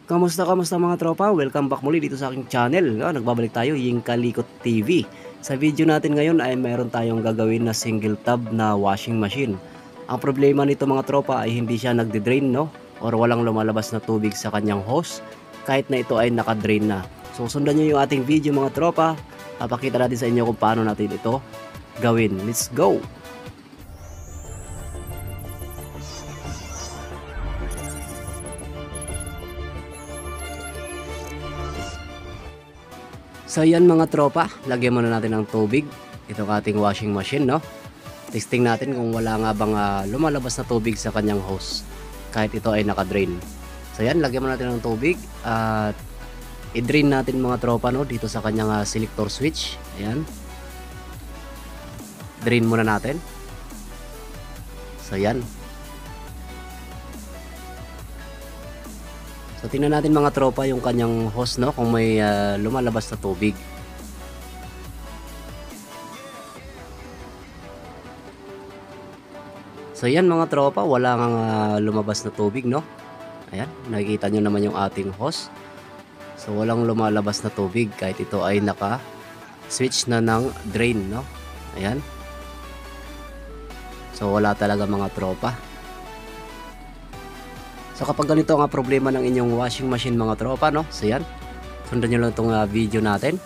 Kamusta mga tropa? Welcome back muli dito sa aking channel. Nagbabalik tayo, Yung Kalikot TV. Sa video natin ngayon ay mayroon tayong gagawin na single tub na washing machine. Ang problema nito mga tropa ay hindi siya nagde-drain, no? Or walang lumalabas na tubig sa kanyang hose kahit na ito ay naka-drain na. So sundan nyo yung ating video mga tropa. Papakita natin sa inyo kung paano natin ito gawin. Let's go! So yan mga tropa, lagyan muna natin ng tubig itong ating washing machine, no? Testing natin kung wala nga bang lumalabas na tubig sa kanyang hose kahit ito ay naka-drain. So yan, lagyan muna natin ng tubig at i-drain natin mga tropa, no, dito sa kanyang selector switch. Ayan. Drain muna natin. So yan. So tingnan natin mga tropa yung kanyang hose, no, kung may lumalabas na tubig. So yan mga tropa, wala nang lumabas na tubig, no. Ayan, nakikita nyo naman yung ating hose. So walang lumalabas na tubig kahit ito ay naka switch na ng drain, no. Ayan. So wala talaga mga tropa. So kapag ganito ang problema ng inyong washing machine mga tropa, no, so yan, sundan nyo lang itong video natin.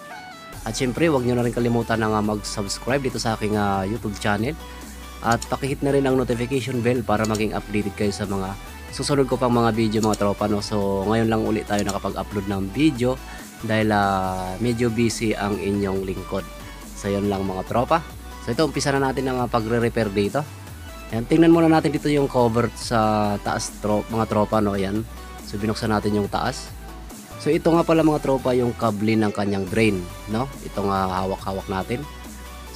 At syempre huwag nyo na rin kalimutan na mag-subscribe dito sa aking YouTube channel. At pakihit na rin ang notification bell para maging updated kayo sa mga susunod ko pang mga video mga tropa, no. So ngayon lang ulit tayo nakapag-upload ng video dahil medyo busy ang inyong lingkod. So yun lang mga tropa. So ito, umpisa na natin ang pagre-repair dito. Ayan, tingnan muna natin dito yung cover sa taas mga tropa, no. Ayan. So binuksan natin yung taas. So ito nga pala mga tropa yung kable ng kanyang drain, no. Ito nga hawak-hawak natin.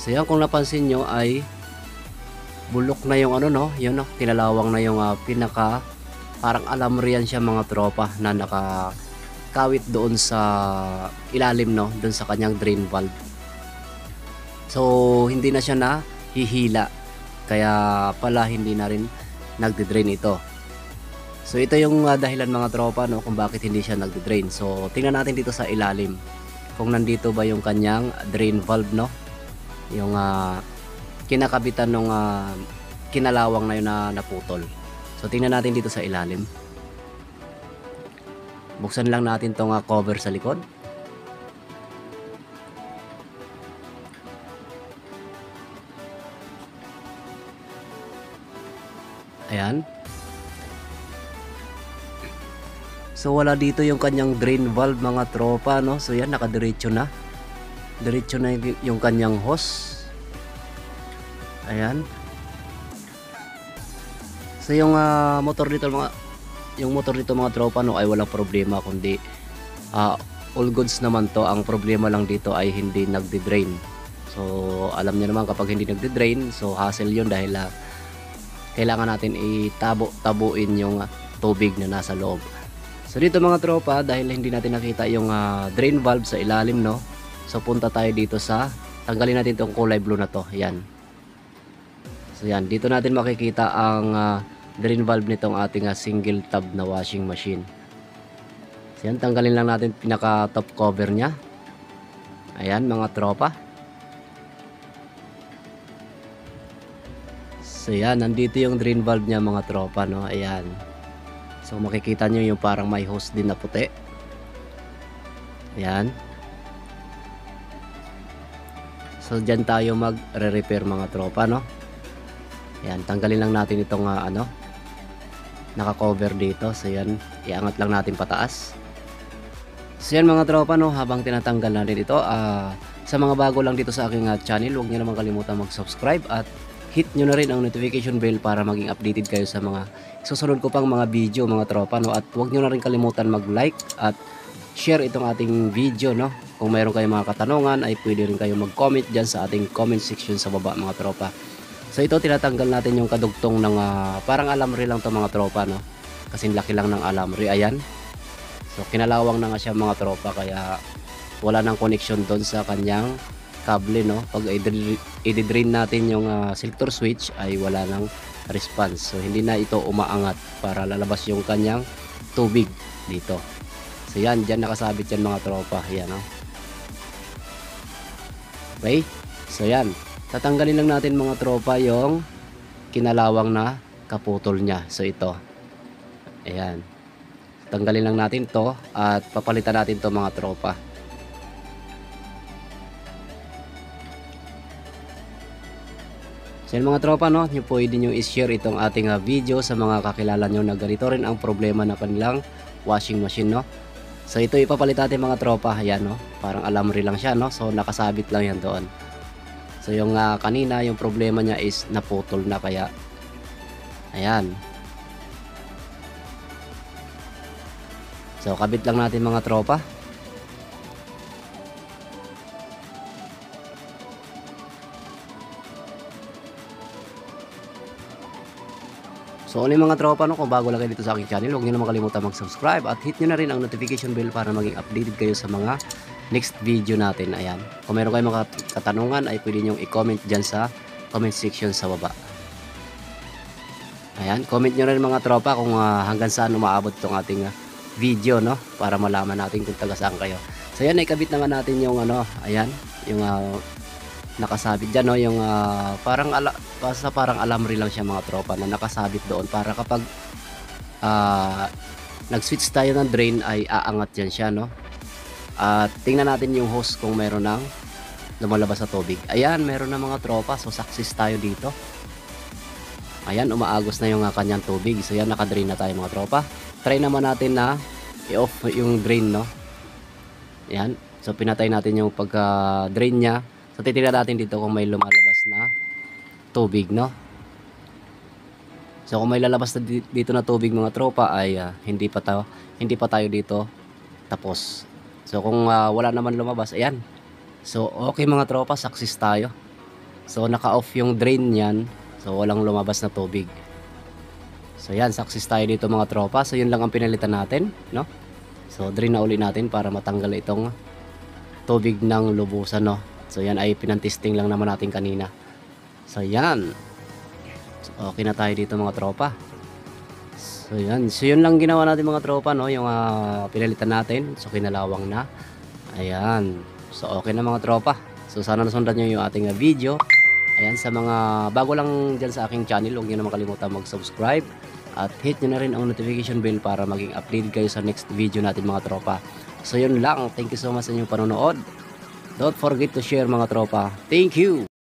So yan, kung napansin nyo ay bulok na yung ano, no, yun, no, tinalawang na yung pinaka parang alamrian siya mga tropa na nakakawit doon sa ilalim, no, doon sa kanyang drain valve. So hindi na siya na hihila, kaya pala hindi na rin nagde-drain ito. So ito yung dahilan mga tropa, no, kung bakit hindi siya nagde-drain. So tingnan natin dito sa ilalim kung nandito ba yung kanyang drain valve, no, yung kinakabitan nung kinalawang na yun na naputol. So tingnan natin dito sa ilalim. Buksan lang natin tong cover sa likod. Ayan. So wala dito yung kanyang drain valve mga tropa, no. So yan, nakadiretso na. Diretso na yung kanyang hose. Ayan. So yung motor dito mga tropa, no, ay walang problema, kundi all goods naman to. Ang problema lang dito ay hindi nagde-drain. So alam niyo naman kapag hindi nagde-drain, so hassle yun dahil kailangan natin tabuin yung tubig na nasa loob. So dito mga tropa, dahil hindi natin nakita yung drain valve sa ilalim, no, so punta tayo dito sa, tanggalin natin itong kulay blue na to. Yan. So yan, dito natin makikita ang drain valve nitong ating single tub na washing machine. So yan, tanggalin lang natin pinaka top cover nya. Ayan mga tropa. So yan, nandito yung drain valve nya mga tropa, no. Ayan. So makikita nyo yung parang may hose din na puti. Ayan. So dyan tayo mag-repair mga tropa, no. Ayan, tanggalin lang natin itong naka-cover dito. So yan, iangat lang natin pataas. So yan mga tropa, no, habang tinatanggal natin ito, sa mga bago lang dito sa aking channel, huwag nyo naman kalimutan mag-subscribe at hit nyo na rin ang notification bell para maging updated kayo sa mga susunod ko pang mga video mga tropa, no. At huwag nyo na rin kalimutan mag-like at share itong ating video, no. Kung mayroon kayong mga katanungan ay pwede rin kayo mag-comment dyan sa ating comment section sa baba mga tropa. So ito, tinatanggal natin yung kadugtong ng parang alamri lang to mga tropa, no, kasi laki lang ng alamri. Ayan. So kinalawang na nga siya mga tropa, kaya wala nang connection doon sa kanyang kable, no. Pag i-drain natin yung selector switch ay wala nang response. So hindi na ito umaangat para lalabas yung kanyang tubig dito. So yan, dyan nakasabit yan mga tropa. Yan o. Okay. So yan. Tatanggalin lang natin mga tropa yung kinalawang na kaputol niya. So ito. Ayan. Tanggalin lang natin to at papalitan natin to mga tropa. So yun mga tropa, no, nyo pwede nyo i-share itong ating video sa mga kakilala nyo na ganito rin ang problema ng kanilang washing machine, no. So ito ipapalit natin mga tropa. Ayan, no, parang alamri lang siya, no. So nakasabit lang yan doon. So yung kanina yung problema niya is naputol na, kaya ayan. So kabit lang natin mga tropa. So ulit mga tropa, no, kung bago lang kayo dito sa aking channel, huwag nyo na makalimutan mag-subscribe at hit nyo na rin ang notification bell para maging updated kayo sa mga next video natin. Ayan. Kung meron kayong mga katanungan ay pwede nyo i-comment dyan sa comment section sa baba. Ayan, comment nyo rin mga tropa kung hanggang saan umaabot itong ating video, no, para malaman natin kung taga saan kayo. So yan, ikabit naman natin yung ayan, yung nakasabit dyan, no, yung parang alamri lang siya mga tropa na nakasabit doon para kapag nag-switch tayo ng drain ay aangat dyan siya, no. At tingnan natin yung hose kung meron ng lumalabas sa tubig. Ayan, meron na mga tropa. So success tayo dito. Ayan, umaagos na yung kanyang tubig. So yan, naka-drain na tayo mga tropa. Try naman natin na i-off yung drain, no. Ayan. So pinatay natin yung pagka-drain niya. So titingnan natin dito kung may lumalabas na tubig, no. So kung may lalabas na dito na tubig mga tropa ay hindi pa tayo dito tapos. So kung wala naman lumabas, ayan. So okay mga tropa, success tayo. So naka-off yung drain niyan. So walang lumabas na tubig. So yan, success tayo dito mga tropa. So yun lang ang pinalitan natin, no? So drain na uli natin para matanggal itong tubig ng lubusan, no? So yan ay pinantesting lang naman natin kanina. So yan. So, okay na tayo dito mga tropa. So yan. So yun lang ginawa natin mga tropa, no? Yung pinalitan natin. So kinalawang na. Ayan. So okay na mga tropa. So sana nasundan nyo yung ating video. Ayan, sa mga bago lang dyan sa aking channel, huwag nyo na makalimutan mag-subscribe at hit nyo na rin ang notification bell para maging updated kayo sa next video natin mga tropa. So yun lang, thank you so much sa inyong panonood. Don't forget to share mga tropa. Thank you!